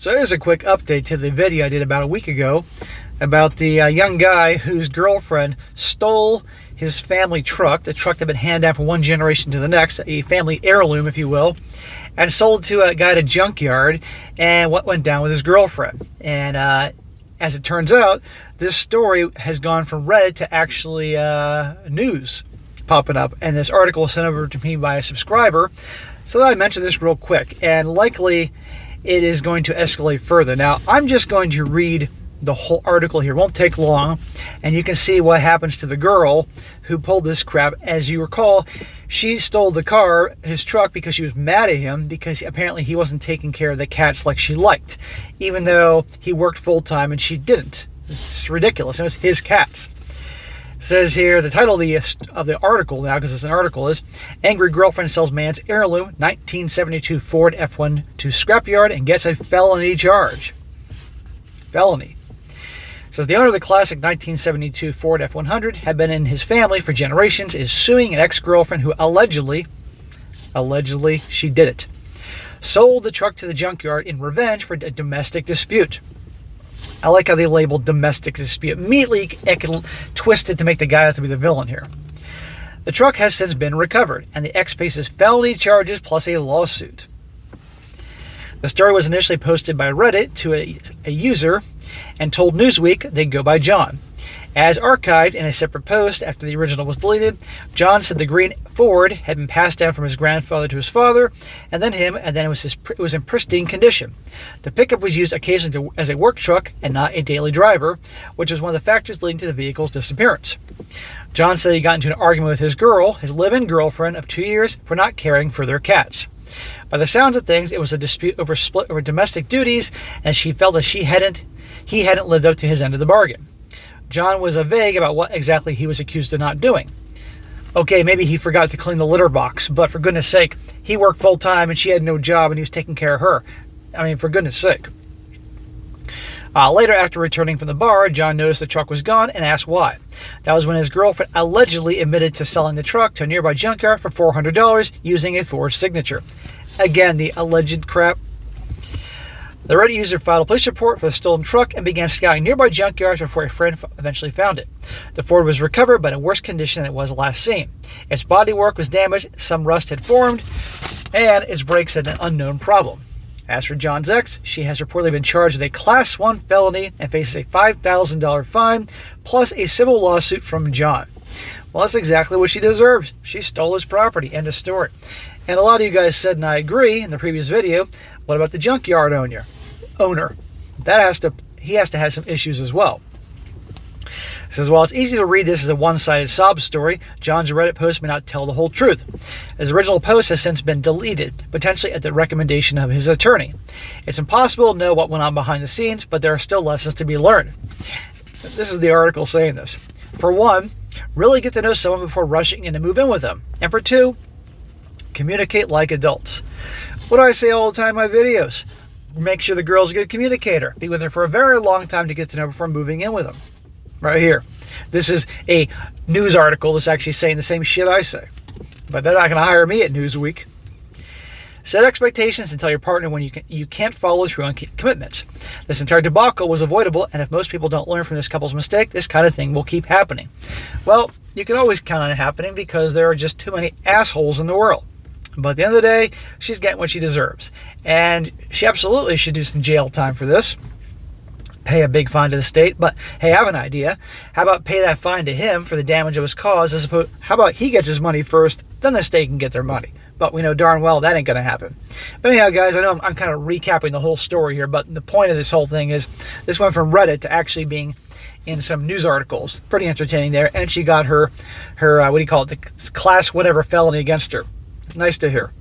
So here's a quick update to the video I did about a week ago about the young guy whose girlfriend stole his family truck, the truck that had been handed down from one generation to the next, a family heirloom, if you will, and sold to a guy at a junkyard, and what went down with his girlfriend. And as it turns out, this story has gone from Reddit to actually news popping up, and this article was sent over to me by a subscriber, so that I mention this real quick, and likely it is going to escalate further. Now, I'm just going to read the whole article here. It won't take long, and you can see what happens to the girl who pulled this crap. As you recall, she stole the car, his truck, because she was mad at him because apparently he wasn't taking care of the cats like she liked, even though he worked full-time and she didn't. It's ridiculous. It was his cats. It says here, the title of the article now, because it's an article, is Angry Girlfriend Sells Man's Heirloom 1972 Ford F1 to Scrapyard and Gets a Felony Charge. Felony. It says the owner of the classic 1972 Ford F100 had been in his family for generations, is suing an ex-girlfriend who allegedly she did it. Sold the truck to the junkyard in revenge for a domestic dispute. I like how they labeled domestic dispute. Immediately, it can twist it to make the guy have to be the villain here. The truck has since been recovered, and the ex faces felony charges plus a lawsuit. The story was initially posted by Reddit to a user and told Newsweek they'd go by John. As archived in a separate post after the original was deleted, John said the green Ford had been passed down from his grandfather to his father, and then him, and then it was in pristine condition. The pickup was used occasionally as a work truck and not a daily driver, which was one of the factors leading to the vehicle's disappearance. John said he got into an argument with his live-in girlfriend of 2 years, for not caring for their cats. By the sounds of things, it was a dispute over split over domestic duties, and she felt that he hadn't lived up to his end of the bargain. John was vague about what exactly he was accused of not doing. Okay, maybe he forgot to clean the litter box, but for goodness sake, he worked full-time and she had no job and he was taking care of her. I mean, for goodness sake. Later, after returning from the bar, John noticed the truck was gone and asked why. That was when his girlfriend allegedly admitted to selling the truck to a nearby junkyard for $400 using a forged signature. Again, the alleged crap. The Reddit user filed a police report for the stolen truck and began scouting nearby junkyards before a friend eventually found it. The Ford was recovered, but in worse condition than it was last seen. Its bodywork was damaged, some rust had formed, and its brakes had an unknown problem. As for John's ex, she has reportedly been charged with a Class 1 felony and faces a $5,000 fine, plus a civil lawsuit from John. Well, that's exactly what she deserves. She stole his property. End of story. And a lot of you guys said, and I agree in the previous video, what about the junkyard owner? He has to have some issues as well. It says, while it's easy to read this as a one-sided sob story, John's Reddit post may not tell the whole truth. His original post has since been deleted, potentially at the recommendation of his attorney. It's impossible to know what went on behind the scenes, but there are still lessons to be learned. This is the article saying this. For one, really get to know someone before rushing in to move in with them. And for two, communicate like adults. What do I say all the time in my videos? Make sure the girl's a good communicator. Be with her for a very long time to get to know before moving in with them. Right here. This is a news article that's actually saying the same shit I say. But they're not going to hire me at Newsweek. Set expectations and tell your partner when you can't follow through on commitments. This entire debacle was avoidable, and if most people don't learn from this couple's mistake, this kind of thing will keep happening. Well, you can always count on it happening because there are just too many assholes in the world. But at the end of the day, she's getting what she deserves. And she absolutely should do some jail time for this. Pay a big fine to the state. But, hey, I have an idea. How about pay that fine to him for the damage it was caused? How about he gets his money first, then the state can get their money? But we know darn well that ain't going to happen. But anyhow, guys, I know I'm kind of recapping the whole story here, but the point of this whole thing is this went from Reddit to actually being in some news articles. Pretty entertaining there. And she got her the class whatever felony against her. Nice to hear.